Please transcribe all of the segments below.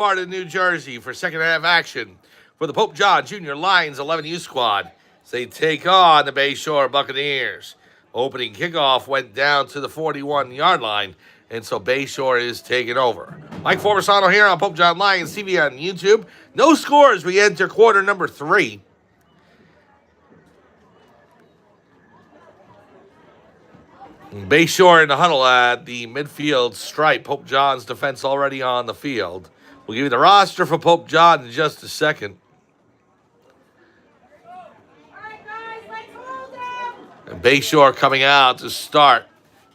Sparta, New Jersey for second half action for the Pope John Junior Lions 11U squad as they take on the Bayshore Buccaneers. Opening kickoff went down to the 41-yard line, and so Bayshore is taking over. Mike Formisano here on Pope John Lions TV on YouTube. No scores. We enter quarter number 3. Bayshore in the huddle at the midfield stripe. Pope John's defense already on the field. We'll give you the roster for Pope John in just a second. And Bayshore coming out to start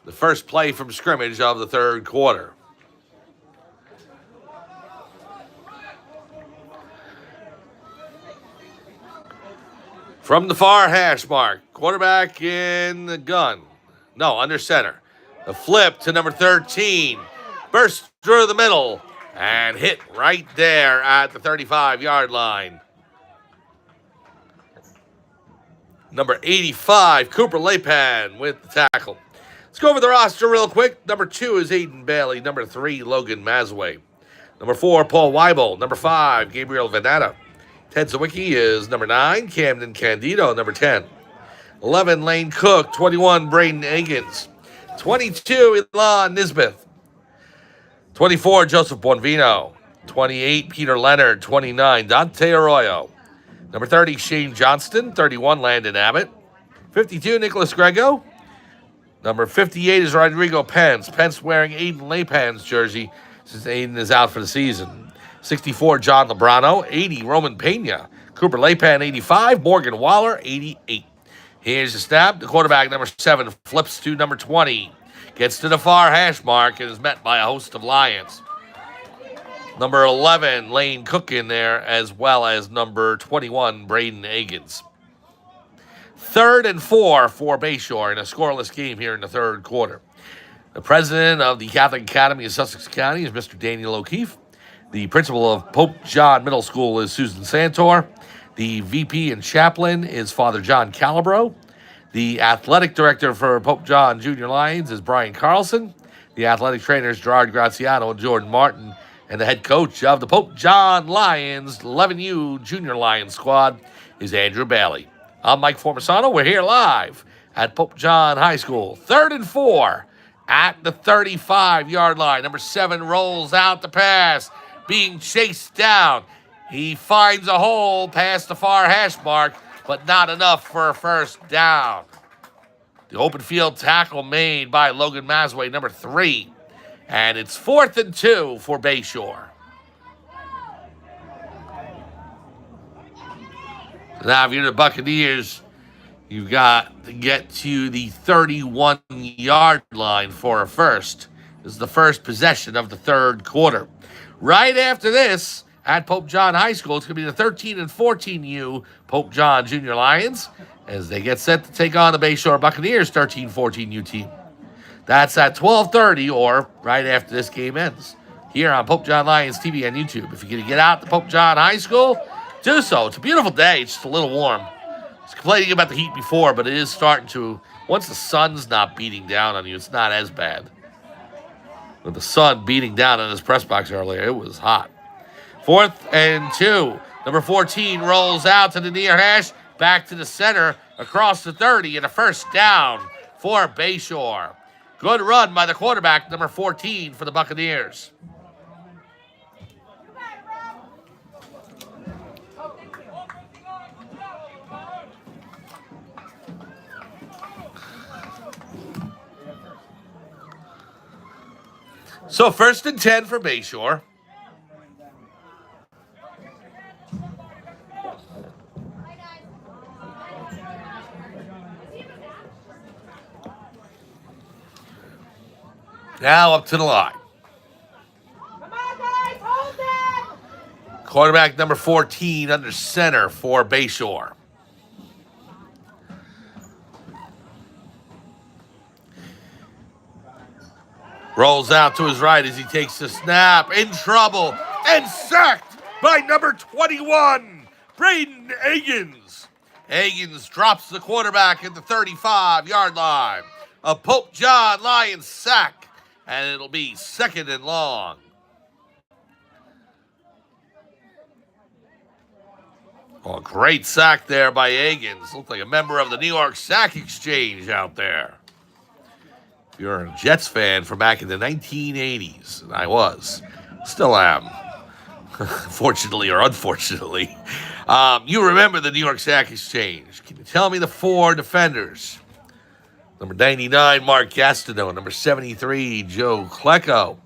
the first play from scrimmage of the third quarter. From the far hash mark, quarterback in the gun. No, under center. The flip to number 13. Burst through the middle and hit right there at the 35-yard line. Number 85, Cooper Lapan with the tackle. Let's go over the roster real quick. Number 2 is Aiden Bailey. Number 3, Logan Mazway. Number 4, Paul Weibel. Number 5, Gabriel Venata. Ted Zawicki is number 9, Camden Candido, number 10. 11, Lane Cook. 21, Braden Agins. 22, Elon Nisbeth. 24, Joseph Bonvino. 28, Peter Leonard. 29, Dante Arroyo. Number 30, Shane Johnston. 31, Landon Abbott. 52, Nicholas Grego. Number 58 is Rodrigo Pence. Pence wearing Aiden Lapan's jersey since Aiden is out for the season. 64, John Lebrano. 80, Roman Pena. Cooper Lapan, 85. Morgan Waller, 88. Here's the snap. The quarterback, number 7, flips to number 20. Gets to the far hash mark and is met by a host of Lions. Number 11, Lane Cook in there, as well as number 21, Braden Agins. 3rd and 4 for Bayshore in a scoreless game here in the third quarter. The president of the Catholic Academy of Sussex County is Mr. Daniel O'Keefe. The principal of Pope John Middle School is Susan Santor. The VP and chaplain is Father John Calabro. The athletic director for Pope John Junior Lions is Brian Carlson. The athletic trainers Gerard Graziano and Jordan Martin. And the head coach of the Pope John Lions 11U Junior Lions squad is Andrew Bailey. I'm Mike Formisano. We're here live at Pope John High School. 3rd and 4 at the 35-yard line. Number 7 rolls out the pass, being chased down. He finds a hole past the far hash mark, but not enough for a first down. The open field tackle made by Logan Mazway, number 3. And it's 4th and 2 for Bayshore. Now, if you're the Buccaneers, you've got to get to the 31-yard line for a first. This is the first possession of the third quarter. Right after this, at Pope John High School, it's going to be the 13 and 14U Pope John Junior Lions as they get set to take on the Bayshore Buccaneers 13-14U team. That's at 12:30 or right after this game ends here on Pope John Lions TV on YouTube. If you're going to get out to Pope John High School, do so. It's a beautiful day. It's just a little warm. I was complaining about the heat before, but it is starting to, once the sun's not beating down on you, it's not as bad. With the sun beating down on this press box earlier, it was hot. 4th and 2. Number 14 rolls out to the near hash, back to the center, across the 30, and a first down for Bayshore. Good run by the quarterback, number 14 for the Buccaneers. So 1st and 10 for Bayshore. Now up to the line. Come on, guys, hold it! Quarterback number 14 under center for Bayshore. Rolls out to his right as he takes the snap. In trouble and sacked by number 21, Braden Agins. Agins drops the quarterback at the 35-yard line. A Pope John Lions sack, and it'll be 2nd and long. Oh, great sack there by Agins. Looked like a member of the New York Sack Exchange out there. If you're a Jets fan from back in the 1980s, and I was, still am, fortunately or unfortunately, you remember the New York Sack Exchange. Can you tell me the four defenders? Number 99, Mark Gastineau. Number 73, Joe Klecko.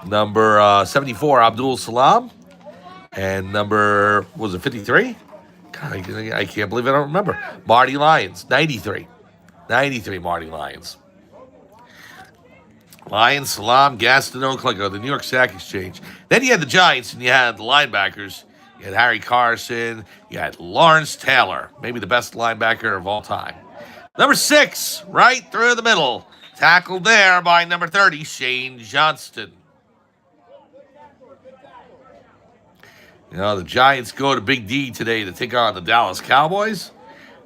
Number 74, Abdul Salam. And number, was it 53? God, I can't believe I don't remember. Marty Lyons, 93. 93, Marty Lyons. Lyons, Salam, Gastineau, Klecko, the New York Sack Exchange. Then you had the Giants, and you had the linebackers. You had Harry Carson. You had Lawrence Taylor, maybe the best linebacker of all time. Number 6, right through the middle. Tackled there by number 30, Shane Johnston. You know, the Giants go to Big D today to take on the Dallas Cowboys.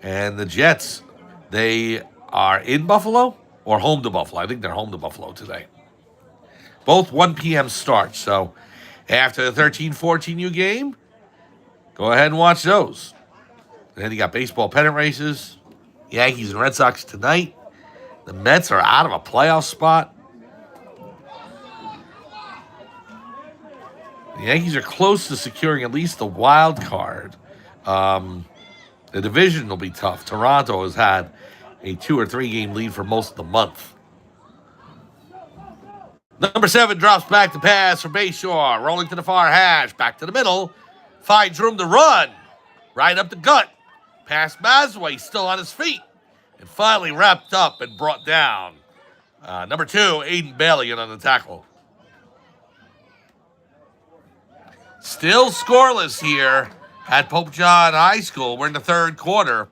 And the Jets, they are in Buffalo or home to Buffalo. I think they're home to Buffalo today. Both 1 p.m. starts. So after the 13-14U game, go ahead and watch those. And then you got baseball pennant races. Yankees and Red Sox tonight. The Mets are out of a playoff spot. The Yankees are close to securing at least the wild card. The division will be tough. Toronto has had a 2 or 3 game lead for most of the month. Number 7 drops back to pass for Bayshore. Rolling to the far hash. Back to the middle. Finds room to run. Right up the gut. Past Mazway, still on his feet. And finally wrapped up and brought down. Number 2, Aiden Bailey in on the tackle. Still scoreless here at Pope John High School. We're in the third quarter.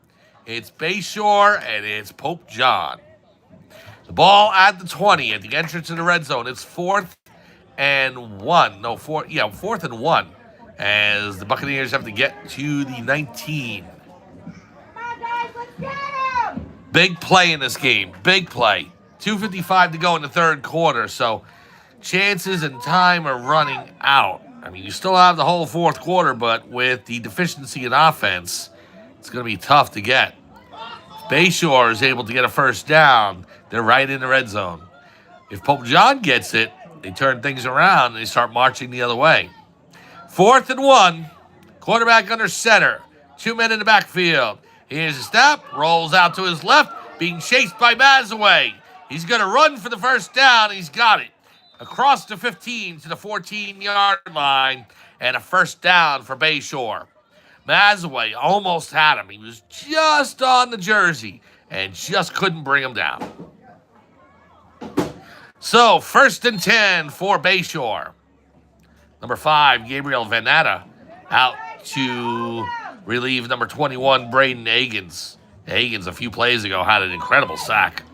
It's Bayshore and it's Pope John. The ball at the 20 at the entrance to the red zone. It's 4th and 1. No, 4th and 1 as the Buccaneers have to get to the 19. Come on, guys, let's get him! Big play in this game. Big play. 2:55 to go in the third quarter. So chances and time are running out. I mean, you still have the whole fourth quarter, but with the deficiency in offense, it's going to be tough to get. If Bayshore is able to get a first down, they're right in the red zone. If Pope John gets it, they turn things around and they start marching the other way. 4th and 1, quarterback under center, 2 men in the backfield. Here's a snap, rolls out to his left, being chased by Mazaway. He's going to run for the first down, and he's got it. Across the 15 to the 14-yard line, and a first down for Bayshore. Mazaway almost had him. He was just on the jersey and just couldn't bring him down. So, 1st and 10 for Bayshore. Number 5, Gabriel Vanetta, out to relieve number 21, Braden Agins. Agins, a few plays ago, had an incredible sack.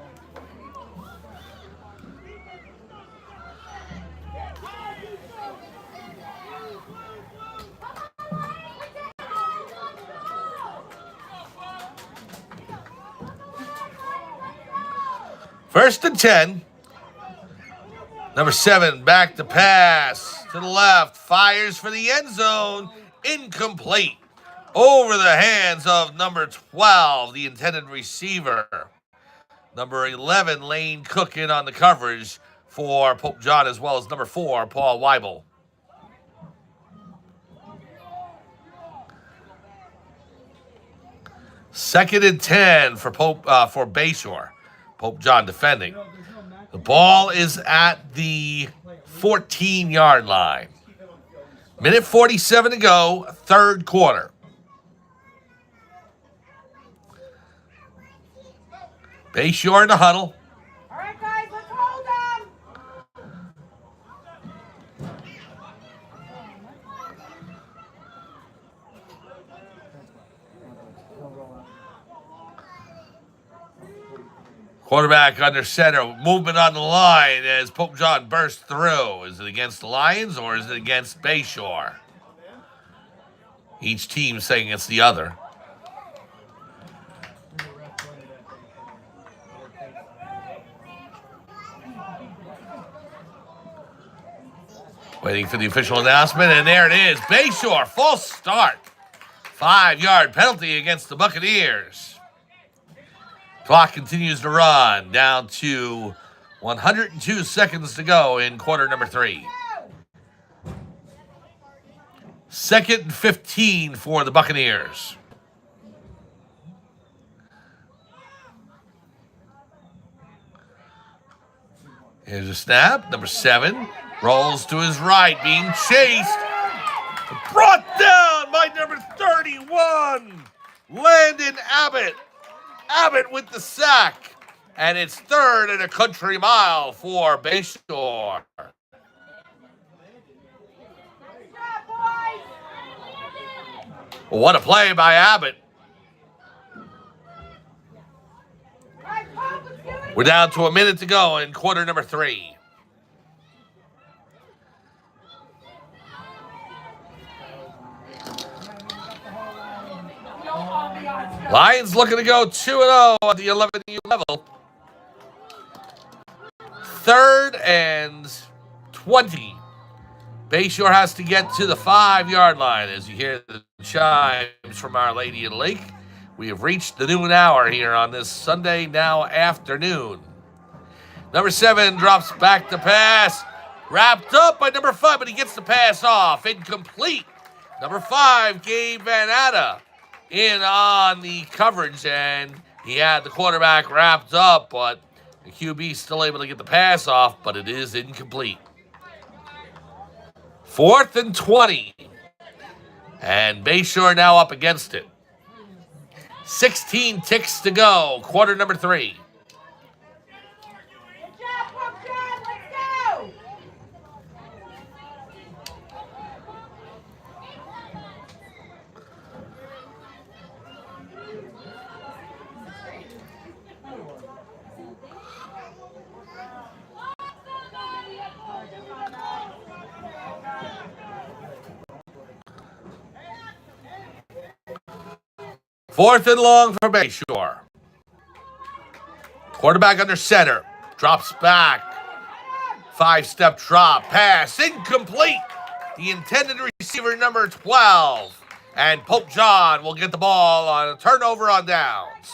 First and 10. Number 7, back to pass to the left. Fires for the end zone. Incomplete. Over the hands of number 12, the intended receiver. Number 11, Lane Cook in on the coverage for Pope John, as well as number 4, Paul Weibel. Second and 10 for Bayshore. Pope John defending. The ball is at the 14-yard line. Minute 47 to go, third quarter. Bayshore in the huddle. All right, guys, let's hold them! Quarterback under center, movement on the line as Pope John bursts through. Is it against the Lions or is it against Bayshore? Each team saying it's the other. Waiting for the official announcement, and there it is. Bayshore, false start. 5-yard penalty against the Buccaneers. Clock continues to run down to 102 seconds to go in quarter number 3. 2nd and 15 for the Buccaneers. Here's a snap. Number 7 rolls to his right, being chased. Brought down by number 31, Landon Abbott. Abbott with the sack. And it's 3rd and a country mile for Bayshore. What a play by Abbott. We're down to a minute to go in quarter number 3. Lions looking to go 2-0 at the 11U level. 3rd and 20. Bayshore has to get to the 5-yard line as you hear the chimes from Our Lady of the Lake. We have reached the noon hour here on this Sunday now afternoon. Number 7 drops back to pass. Wrapped up by number 5, but he gets the pass off. Incomplete. Number 5, Gabe Van Atta, in on the coverage, and he had the quarterback wrapped up, but the QB still able to get the pass off, but it is incomplete. 4th and 20. And Bayshore now up against it. 16 ticks to go, quarter number 3. Good job, Pope John. Let's go. Fourth and long for Bayshore. Quarterback under center. Drops back. 5-step drop. Pass. Incomplete. The intended receiver, number 12. And Pope John will get the ball on a turnover on downs.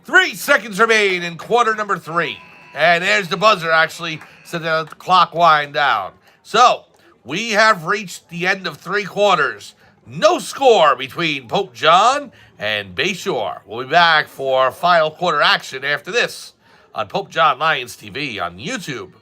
3 seconds remain in quarter number 3. And there's the buzzer actually so the clock wind down. So we have reached the end of 3 quarters. No score between Pope John and Bayshore. We'll be back for final quarter action after this on Pope John Lions TV on YouTube.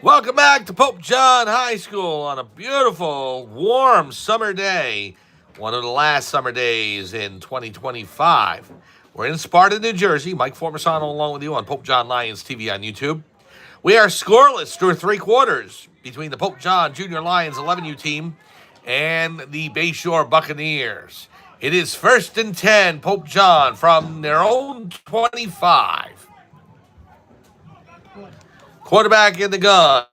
Welcome back to Pope John High School on a beautiful, warm summer day. One of the last summer days in 2025. We're in Sparta, New Jersey. Mike Formasano along with you on Pope John Lions TV on YouTube. We are scoreless through 3 quarters between the Pope John Junior Lions 11U team and the Bayshore Buccaneers. It is 1st and 10, Pope John from their own 25. Quarterback in the gun.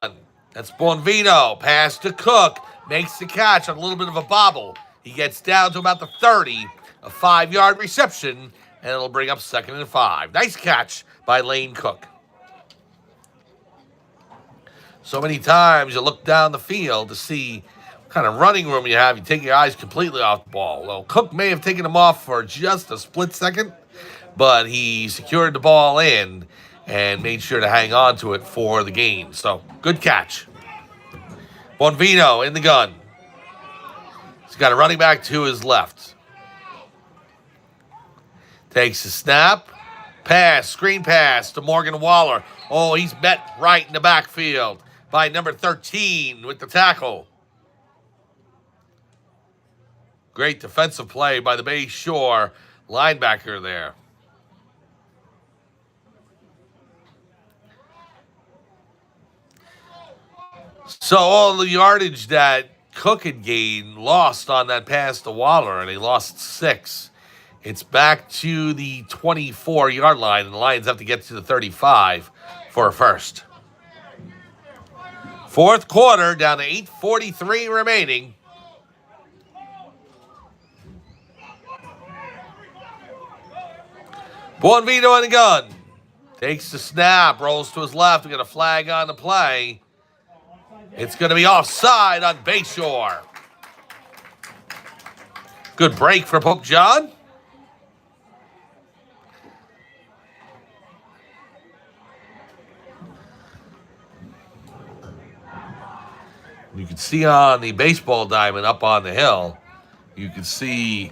That's Bonvino. Pass to Cook. Makes the catch on a little bit of a bobble. He gets down to about the 30. A 5-yard reception, and it'll bring up 2nd and 5. Nice catch by Lane Cook. So many times you look down the field to see what kind of running room you have. You take your eyes completely off the ball. Well, Cook may have taken him off for just a split second, but he secured the ball in and made sure to hang on to it for the gain. So, good catch. Bonvino in the gun. He's got a running back to his left. Takes the snap. Pass, screen pass to Morgan Waller. Oh, he's met right in the backfield by number 13 with the tackle. Great defensive play by the Bayshore linebacker there. So all the yardage that Cook had gained lost on that pass to Waller, and he lost 6. It's back to the 24-yard line, and the Lions have to get to the 35 for a first. Fourth quarter, down to 8:43 remaining. Bonvino in the gun. Takes the snap, rolls to his left. We got a flag on the play. It's going to be offside on Bayshore. Good break for Pope John. You can see on the baseball diamond up on the hill, you can see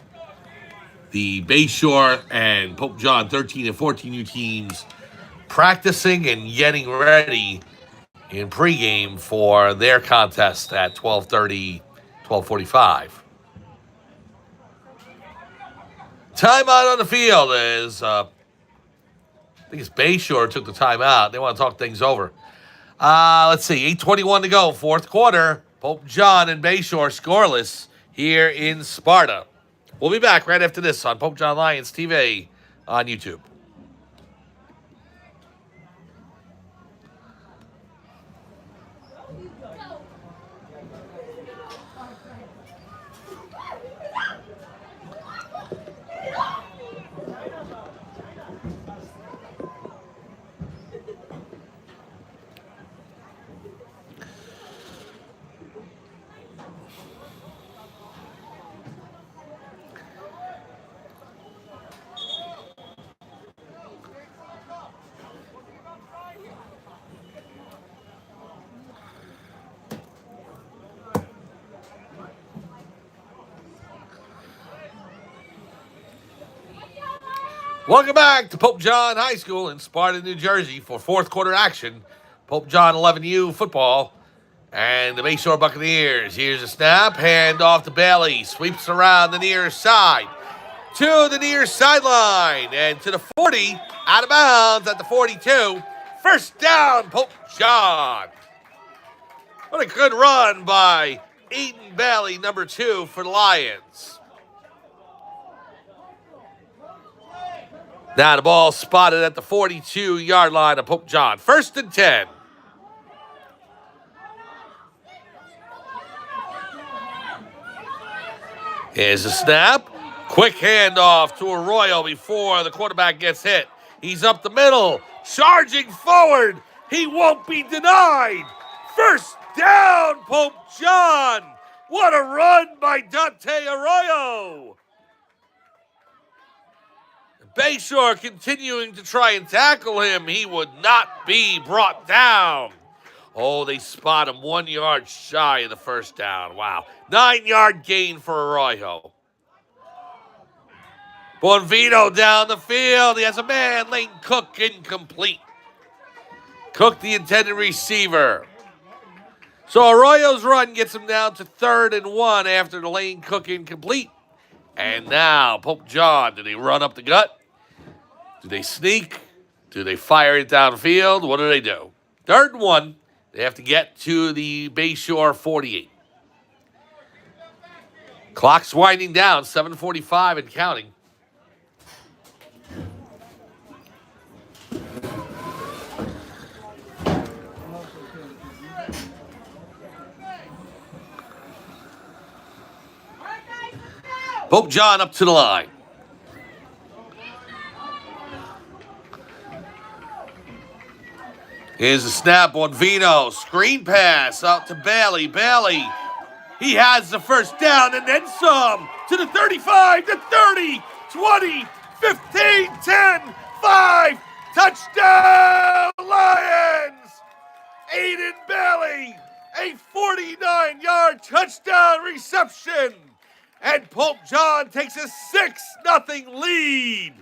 the Bayshore and Pope John 13 and 14U teams practicing and getting ready in pregame for their contest at 12:30, 12:45. Timeout on the field is, I think it's Bayshore took the timeout. They want to talk things over. Let's see, 8:21 to go, fourth quarter. Pope John and Bayshore scoreless here in Sparta. We'll be back right after this on Pope John Lions TV on YouTube. Welcome back to Pope John High School in Sparta, New Jersey for fourth quarter action. Pope John 11U football and the Bayshore Buccaneers. Here's a snap, hand off to Bailey, sweeps around the near side to the near sideline and to the 40, out of bounds at the 42. First down, Pope John. What a good run by Aiden Bailey, number 2 for the Lions. Now the ball spotted at the 42-yard line of Pope John. 1st and 10. Here's a snap. Quick handoff to Arroyo before the quarterback gets hit. He's up the middle, charging forward. He won't be denied. First down, Pope John. What a run by Dante Arroyo. Bayshore continuing to try and tackle him. He would not be brought down. Oh, they spot him 1 yard shy of the first down. Wow. 9-yard gain for Arroyo. Bonvino down the field. He has a man. Lane Cook incomplete. Cook, the intended receiver. So Arroyo's run gets him down to 3rd and 1 after the Lane Cook incomplete. And now Pope John, did he run up the gut? Do they sneak? Do they fire it downfield? What do they do? 3rd and 1. They have to get to the Bayshore 48. Clock's winding down, 7:45 and counting. Pope John up to the line. Here's a snap on Vino. Screen pass out to Bailey. Bailey, he has the first down and then some. To the 35, to 30, 20, 15, 10, 5. Touchdown, Lions! Aiden Bailey, a 49-yard touchdown reception. And Pope John takes a 6-0 lead.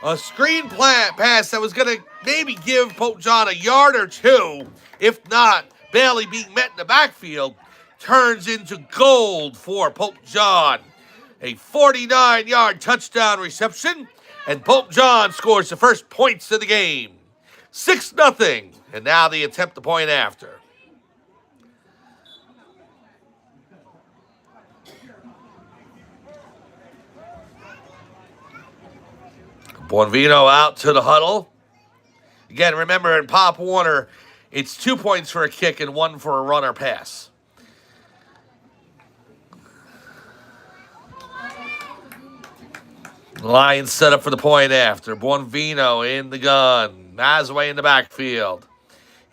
A screen pass that was going to maybe give Pope John a yard or two. If not, Bailey being met in the backfield turns into gold for Pope John. A 49-yard touchdown reception, and Pope John scores the first points of the game. 6-0, and now they attempt the point after. Bonvino out to the huddle. Again, remember in Pop Warner, it's 2 points for a kick and 1 for a run or pass. Lions set up for the point after. Bonvino in the gun. Mazway in the backfield.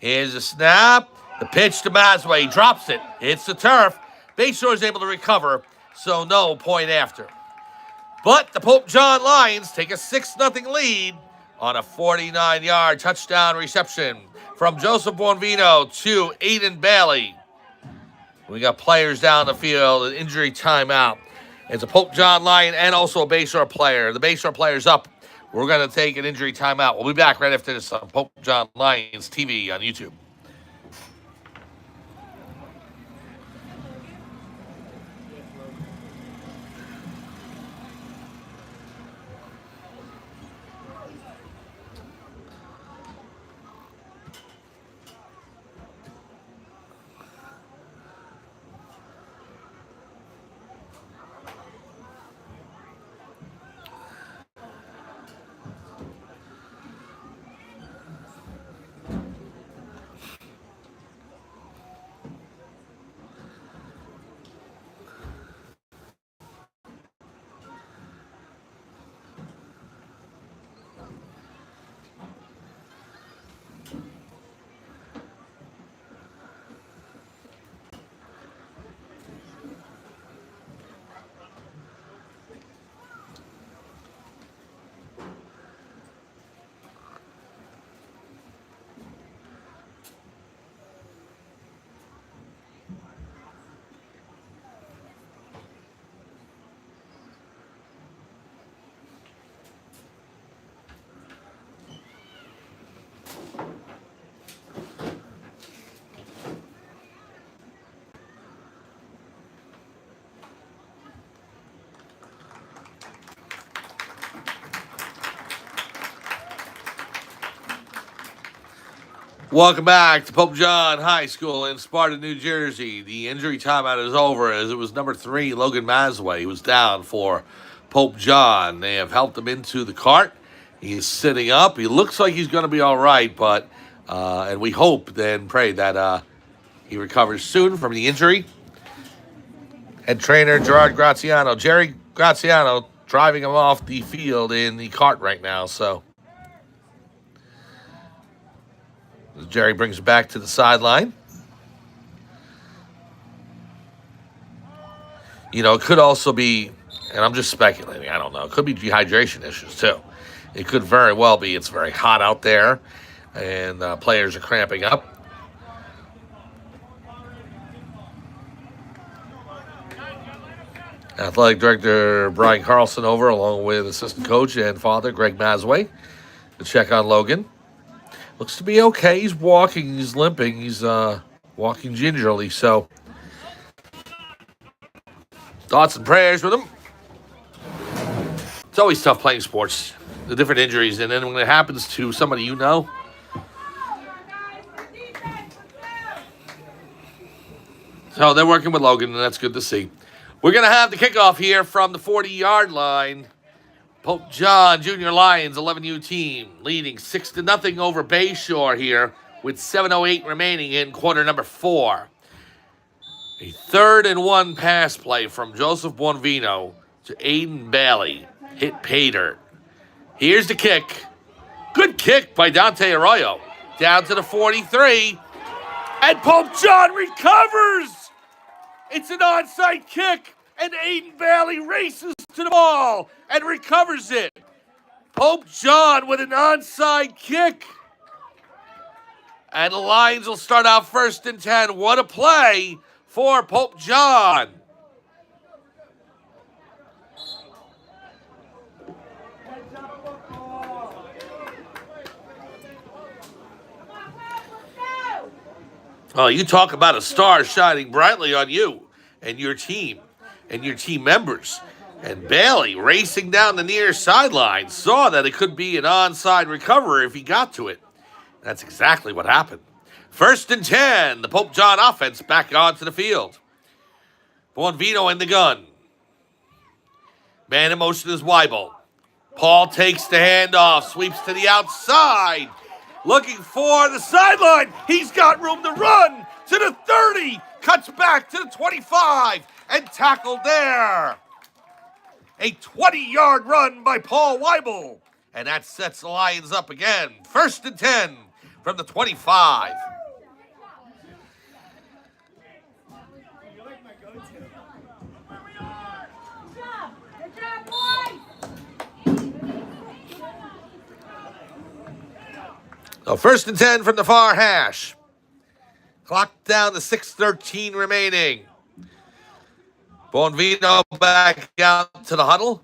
Here's a snap. The pitch to Mazway. He drops it. It's the turf. Bayshore is able to recover, so no point after. But the Pope John Lions take a 6-0 lead on a 49-yard touchdown reception from Joseph Bonvino to Aiden Bailey. We got players down the field, an injury timeout. It's a Pope John Lion and also a Bayshore player. The Bayshore player's up. We're going to take an injury timeout. We'll be back right after this on Pope John Lions TV on YouTube. Welcome back to Pope John High School in Sparta, New Jersey. The injury timeout is over as it was number 3, Logan Mazway. He was down for Pope John. They have helped him into the cart. He's sitting up. He looks like he's going to be all right, but and we hope and pray that he recovers soon from the injury. Head trainer Gerard Graziano, Jerry Graziano, driving him off the field in the cart right now, so Jerry brings it back to the sideline. You know, it could also be, and I'm just speculating, I don't know, it could be dehydration issues too. It could very well be it's very hot out there and players are cramping up. Athletic Director Brian Carlson over along with assistant coach and father Greg Mazway to check on Logan. Looks to be okay. He's walking. He's limping. He's walking gingerly. So, thoughts and prayers with him. It's always tough playing sports. The different injuries. And then when it happens to somebody you know. So, they're working with Logan, and that's good to see. We're going to have the kickoff here from the 40-yard line. Pope John Junior Lions 11U team leading 6-0 over Bayshore here with 7:08 remaining in quarter number 4. A 3rd-and-1 pass play from Joseph Bonvino to Aiden Bailey. Hit pay dirt. Here's the kick. Good kick by Dante Arroyo. Down to the 43. And Pope John recovers. It's an onside kick. And Aiden Bailey races to the ball and recovers it. Pope John with an onside kick. And the Lions will start out 1st and 10. What a play for Pope John. Oh, you talk about a star shining brightly on you and your team and your team members. And Bailey, racing down the near sideline, saw that it could be an onside recovery if he got to it. That's exactly what happened. 1st and 10, the Pope John offense back onto the field. Bonvino in the gun. Man in motion is Weibel. Paul takes the handoff, sweeps to the outside. Looking for the sideline. He's got room to run to the 30. Cuts back to the 25 and tackled there. A 20-yard run by Paul Weibel. And that sets the Lions up again. 1st and 10 from the 25. So 1st and 10 from the far hash. Clock down to 6:13 remaining. Bonvino back out to the huddle.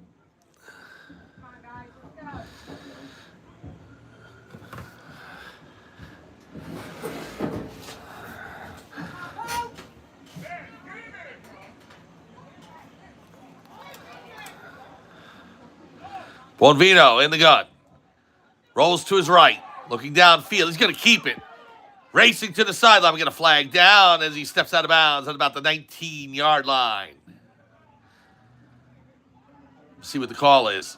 Bonvino in the gun. Rolls to his right. Looking downfield. He's going to keep it. Racing to the sideline. We're going to flag down as he steps out of bounds at about the 19-yard line. See what the call is.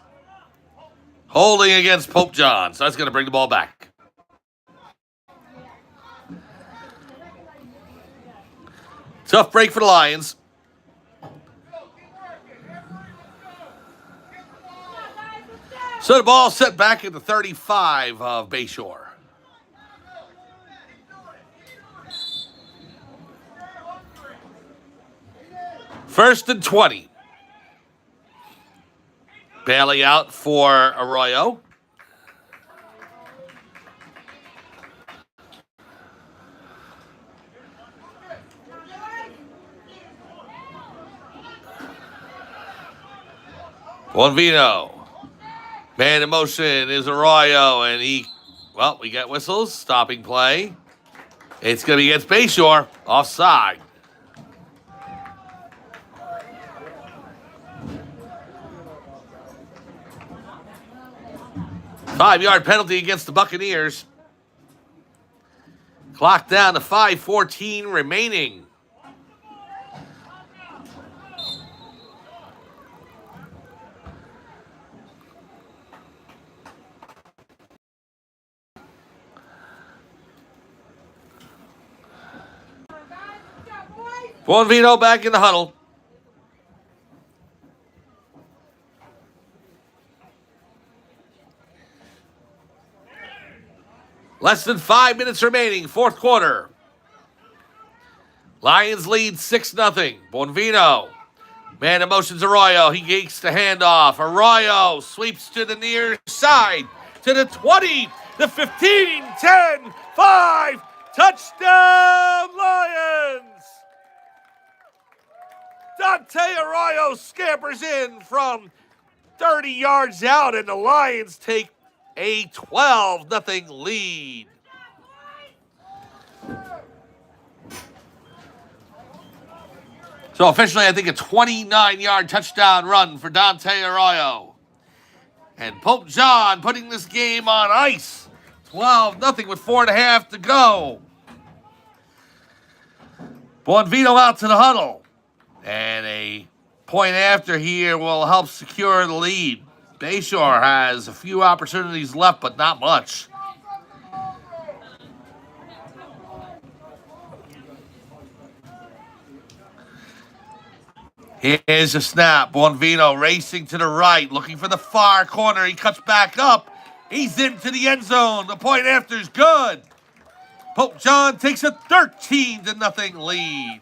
Holding against Pope John. So that's going to bring the ball back. Tough break for the Lions. So the ball set back at the 35 of Bayshore. First and 20. Bailey out for Arroyo. Bonvino. Man in motion is Arroyo, and we got whistles, stopping play. It's going to be against Bayshore, offside. Five-yard penalty against the Buccaneers. Clock down to 5:14 remaining. Bonvino back in the huddle. Less than 5 minutes remaining, 4th quarter. Lions lead 6-0. Bonvino. Man in motion's Arroyo. He gets the handoff. Arroyo sweeps to the near side. To the 20, the 15, 10, 5. Touchdown, Lions! Dante Arroyo scampers in from 30 yards out, and the Lions take a 12-0 lead. So officially, I think a 29-yard touchdown run for Dante Arroyo. And Pope John putting this game on ice. 12-0 with 4.5 to go. Bonvino out to the huddle. And a point after here will help secure the lead. Bayshore has a few opportunities left, but not much. Here's a snap. Bonvino racing to the right, looking for the far corner. He cuts back up. He's into the end zone. The point after is good. Pope John takes a 13-0 lead.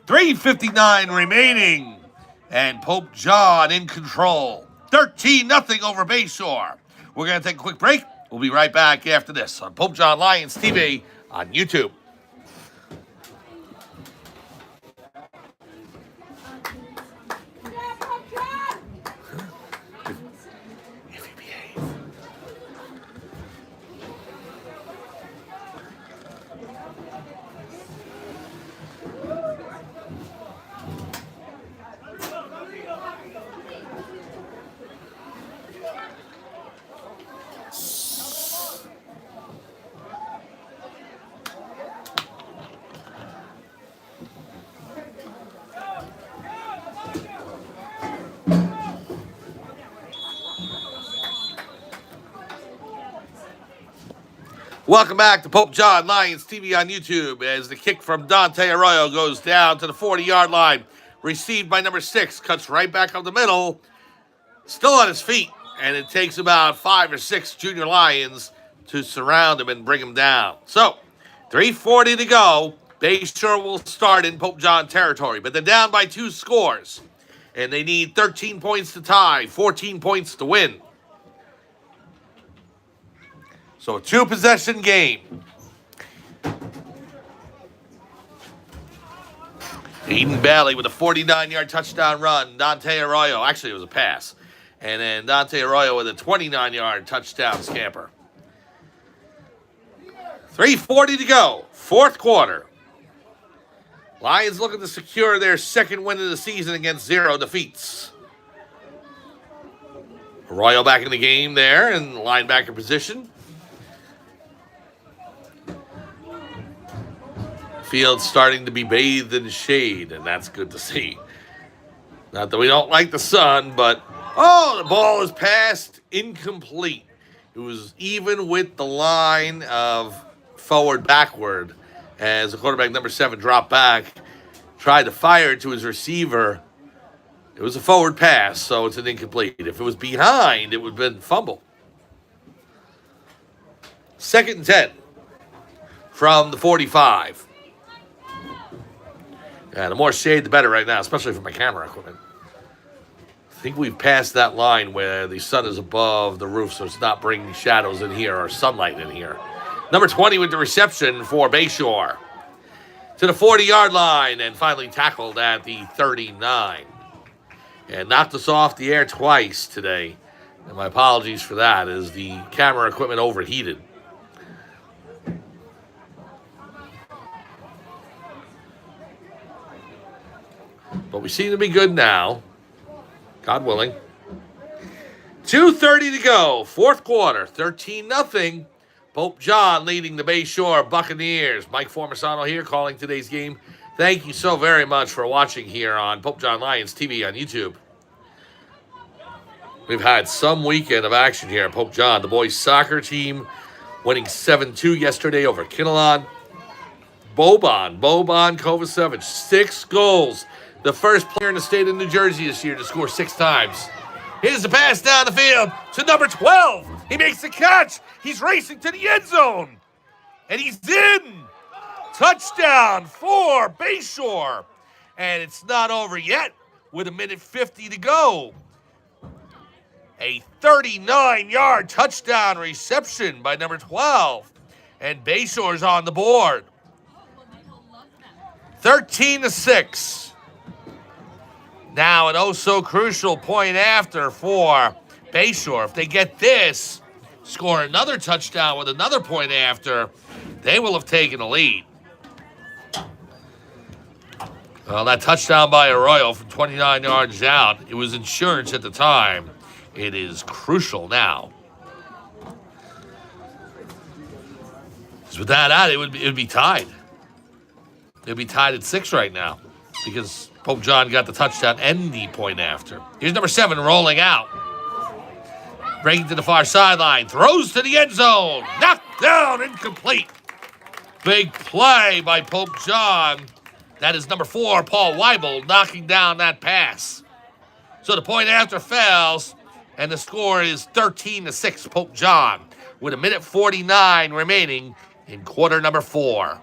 3:59 remaining. And Pope John in control. 13-0 over Bayshore. We're going to take a quick break. We'll be right back after this on Pope John Lions TV on YouTube. If you behave. Welcome back to Pope John Lions TV on YouTube as the kick from Dante Arroyo goes down to the 40-yard line. Received by number 6, cuts right back up the middle. Still on his feet, and it takes about 5 or 6 junior Lions to surround him and bring him down. So, 3:40 to go. Bayshore will start in Pope John territory, but they're down by 2 scores. And they need 13 points to tie, 14 points to win. So a 2-possession game. Eden Bailey with a 49-yard touchdown run. Dante Arroyo, actually it was a pass. And then Dante Arroyo with a 29-yard touchdown scamper. 3:40 to go, 4th quarter. Lions looking to secure their 2nd win of the season against 0 defeats. Arroyo back in the game there in linebacker position. Field starting to be bathed in shade, and that's good to see. Not that we don't like the sun, but the ball is passed incomplete. It was even with the line of forward-backward as the quarterback number 7 dropped back, tried to fire to his receiver. It was a forward pass, so it's an incomplete. If it was behind, it would have been fumble. 2nd and 10 from the 45. Yeah, the more shade, the better right now, especially for my camera equipment. I think we've passed that line where the sun is above the roof, so it's not bringing shadows in here or sunlight in here. Number 20 with the reception for Bayshore. To the 40-yard line and finally tackled at the 39. And knocked us off the air twice today. And my apologies for that, as the camera equipment overheated. But we seem to be good now. God willing. 2:30 to go. 4th quarter. 13-0. Pope John leading the Bayshore Buccaneers. Mike Formisano here calling today's game. Thank you so very much for watching here on Pope John Lions TV on YouTube. We've had some weekend of action here at Pope John. The boys soccer team winning 7-2 yesterday over Kinnelon. Boban Kovacevic, 6 goals. The first player in the state of New Jersey this year to score 6 times. Here's the pass down the field to number 12. He makes the catch. He's racing to the end zone. And he's in. Touchdown for Bayshore. And it's not over yet with 1:50 to go. A 39-yard touchdown reception by number 12. And Bayshore's on the board. 13-6. Now an oh-so-crucial point after for Bayshore. If they get this, score another touchdown with another point after, they will have taken the lead. Well, that touchdown by Arroyo from 29 yards out, it was insurance at the time. It is crucial now. Because with that out, it would be tied. It would be tied at 6 right now because Pope John got the touchdown and the point after. Here's number 7 rolling out. Breaking to the far sideline. Throws to the end zone. Knocked down, incomplete. Big play by Pope John. That is number 4, Paul Weibel, knocking down that pass. So the point after fails, and the score is 13-6, Pope John, with 1:49 remaining in quarter number 4.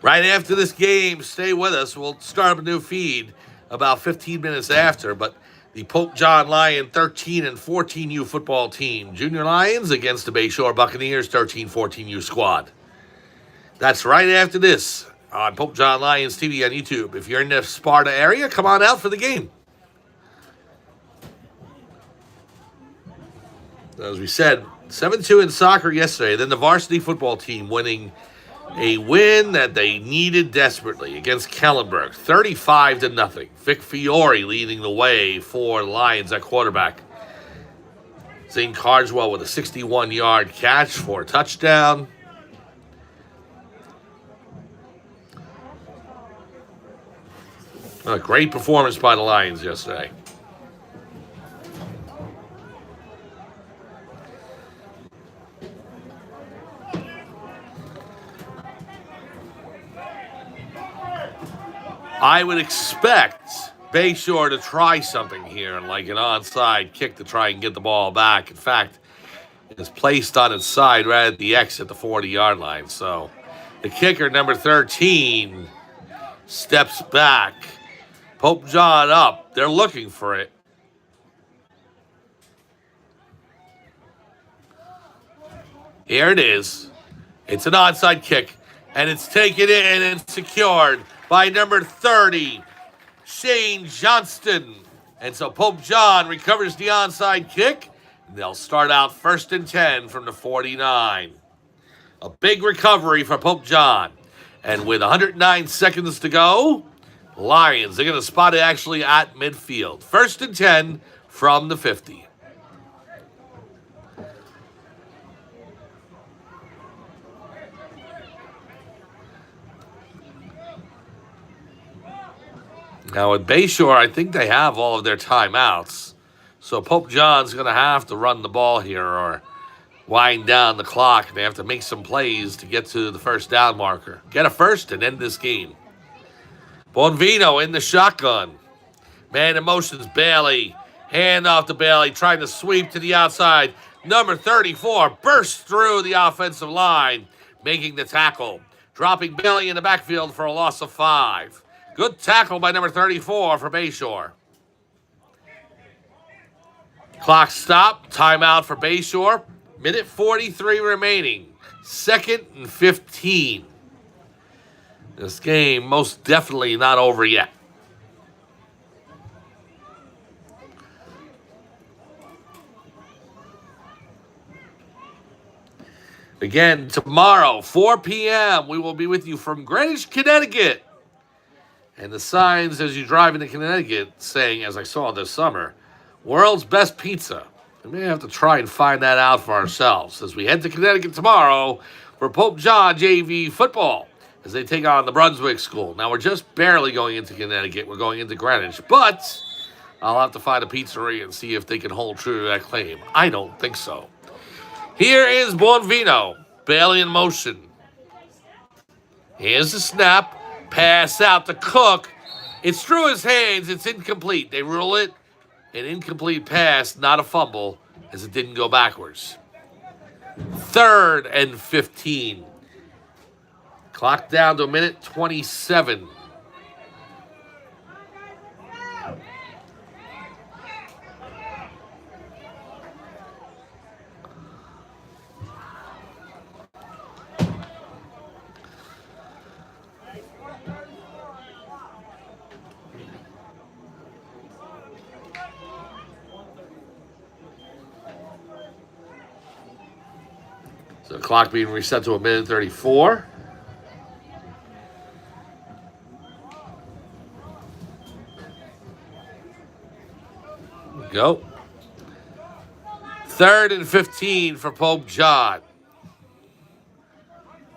Right after this game, stay with us. We'll start up a new feed about 15 minutes after, but the Pope John Lion 13 and 14U football team, Junior Lions against the Bayshore Buccaneers 13-14U squad. That's right after this on Pope John Lions TV on YouTube. If you're in the Sparta area, come on out for the game. As we said, 7-2 in soccer yesterday. Then the varsity football team winning a win that they needed desperately against Kellenberg, 35-0. Vic Fiore leading the way for the Lions at quarterback. Zane Carswell with a 61-yard catch for a touchdown. A great performance by the Lions yesterday. I would expect Bayshore to try something here, like an onside kick to try and get the ball back. In fact, it is placed on its side right at the X at the 40-yard line. So the kicker, number 13, steps back. Pope John up. They're looking for it. Here it is. It's an onside kick, and it's taken in and secured by number 30, Shane Johnston. And so Pope John recovers the onside kick, and they'll start out 1st and 10 from the 49. A big recovery for Pope John. And with 109 seconds to go, Lions are going to spot it actually at midfield. 1st and 10 from the 50. Now at Bayshore, I think they have all of their timeouts. So Pope John's going to have to run the ball here or wind down the clock. They have to make some plays to get to the first down marker. Get a first and end this game. Bonvino in the shotgun. Man in motion's Bailey. Hand off to Bailey, trying to sweep to the outside. Number 34 bursts through the offensive line, making the tackle. Dropping Bailey in the backfield for a loss of 5. Good tackle by number 34 for Bayshore. Clock stop. Timeout for Bayshore. 1:43 remaining. 2nd and 15. This game most definitely not over yet. Again, tomorrow, 4 p.m., we will be with you from Greenwich, Connecticut. And the signs as you drive into Connecticut saying, as I saw this summer, world's best pizza. We may have to try and find that out for ourselves as we head to Connecticut tomorrow for Pope John JV football as they take on the Brunswick School. Now, we're just barely going into Connecticut. We're going into Greenwich. But I'll have to find a pizzeria and see if they can hold true to that claim. I don't think so. Here is Bonvino. Bailey in motion. Here's the snap. Pass out to Cook. It's through his hands. It's incomplete. They rule it an incomplete pass, not a fumble, as it didn't go backwards. 3rd and 15. Clock down to 1:27. So the clock being reset to 1:34. Go. 3rd and 15 for Pope John.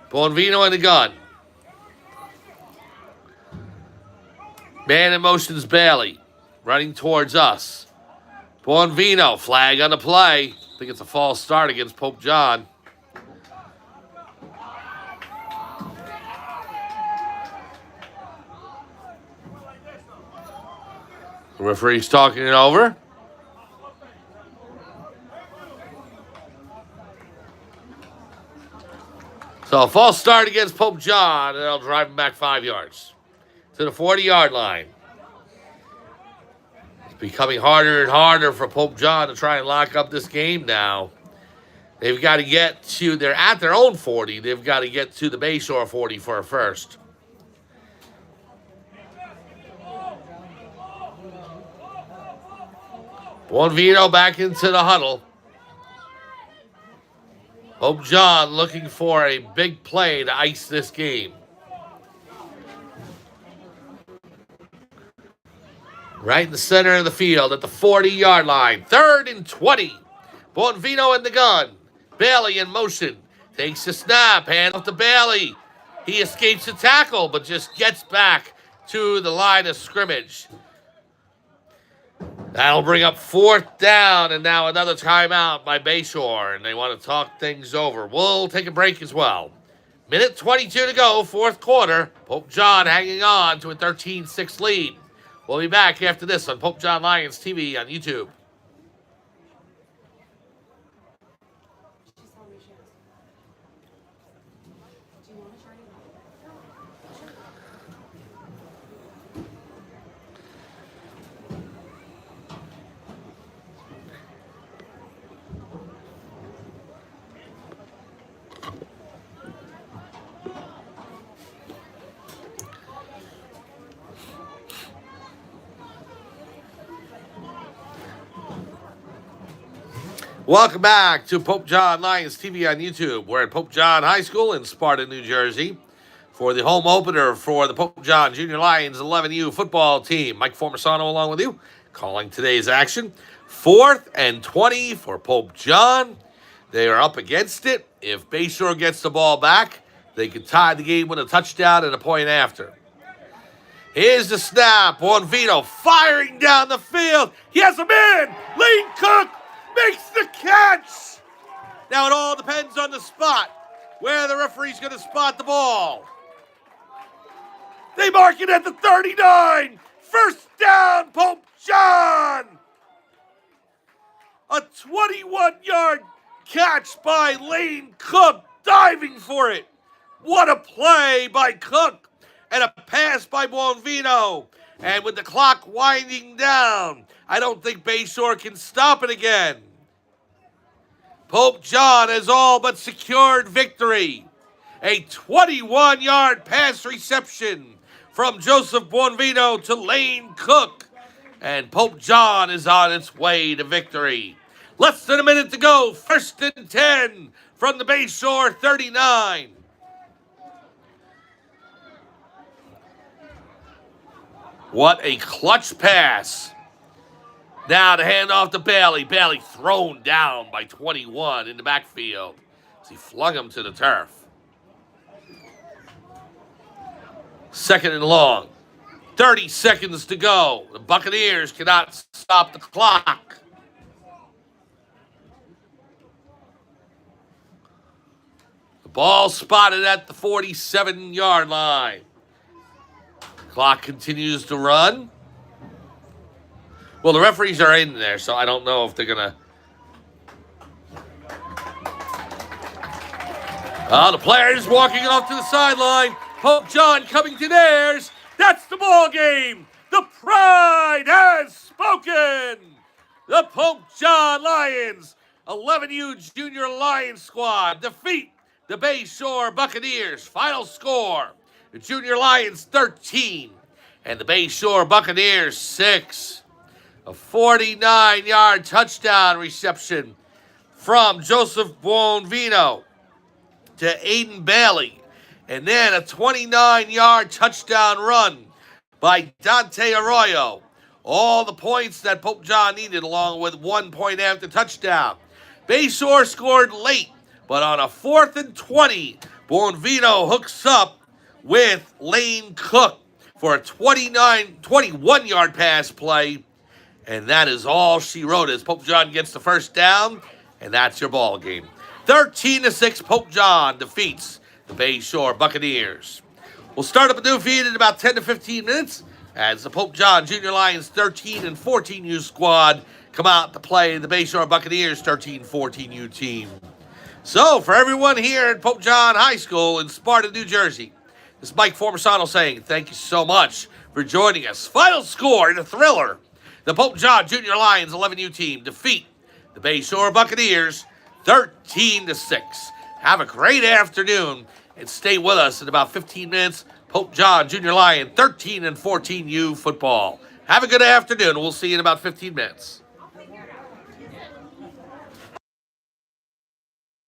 Bonvino in the gun. Man in motion's Bailey, running towards us. Bonvino, flag on the play. I think it's a false start against Pope John. The referee's talking it over. So a false start against Pope John, and they'll drive him back 5 yards to the 40-yard line. It's becoming harder and harder for Pope John to try and lock up this game now. They've got to get to, they're at their own 40. They've got to get to the Bayshore 40 for a first. Bonvino back into the huddle. Pope John looking for a big play to ice this game. Right in the center of the field at the 40-yard line. 3rd and 20. Bonvino in the gun. Bailey in motion. Takes the snap. Hand off to Bailey. He escapes the tackle, but just gets back to the line of scrimmage. That'll bring up 4th down, and now another timeout by Bayshore, and they want to talk things over. We'll take a break as well. Minute 22 to go, 4th quarter. Pope John hanging on to a 13-6 lead. We'll be back after this on Pope John Lions TV on YouTube. Welcome back to Pope John Lions TV on YouTube. We're at Pope John High School in Sparta, New Jersey for the home opener for the Pope John Junior Lions 11U football team. Mike Formisano along with you, calling today's action. 4th and 20 for Pope John. They are up against it. If Bayshore gets the ball back, they could tie the game with a touchdown and a point after. Here's the snap. Bonvino firing down the field. He has a man. Lane Cook makes the catch. Now it all depends on the spot, where the referee's going to spot the ball. They mark it at the 39. 1st down, Pope John. A 21-yard catch by Lane Cook, diving for it. What a play by Cook, and a pass by Bonvino. And with the clock winding down, I don't think Bayshore can stop it again. Pope John has all but secured victory. A 21-yard pass reception from Joseph Bonvino to Lane Cook. And Pope John is on its way to victory. Less than a minute to go. 1st and 10 from the Bayshore 39. What a clutch pass. Now the handoff to Bailey. Bailey thrown down by 21 in the backfield as he flung him to the turf. 2nd and long. 30 seconds to go. The Buccaneers cannot stop the clock. The ball spotted at the 47-yard line. Clock continues to run. Well, the referees are in there, so I don't know if they're going to... the players walking off to the sideline. Pope John coming to theirs. That's the ball game. The pride has spoken. The Pope John Lions, 11U Junior Lions squad, defeat the Bayshore Buccaneers. Final score, the Junior Lions 13 and the Bayshore Buccaneers 6. A 49-yard touchdown reception from Joseph Bonvino to Aiden Bailey. And then a 29-yard touchdown run by Dante Arroyo. All the points that Pope John needed, along with 1 point after touchdown. Bayshore scored late, but on a 4th and 20, Bonvino hooks up with Lane Cook for a 21-yard pass play. And that is all she wrote as Pope John gets the first down, and that's your ball game. 13-6, Pope John defeats the Bayshore Buccaneers. We'll start up a new feed in about 10 to 15 minutes as the Pope John Junior Lions 13 and 14U squad come out to play the Bayshore Buccaneers 13-14U team. So, for everyone here at Pope John High School in Sparta, New Jersey, this is Mike Formisano saying thank you so much for joining us. Final score in a thriller. The Pope John Junior Lions 11U team defeat the Bayshore Buccaneers 13-6. Have a great afternoon and stay with us in about 15 minutes. Pope John Junior Lion 13 and 14U football. Have a good afternoon. We'll see you in about 15 minutes.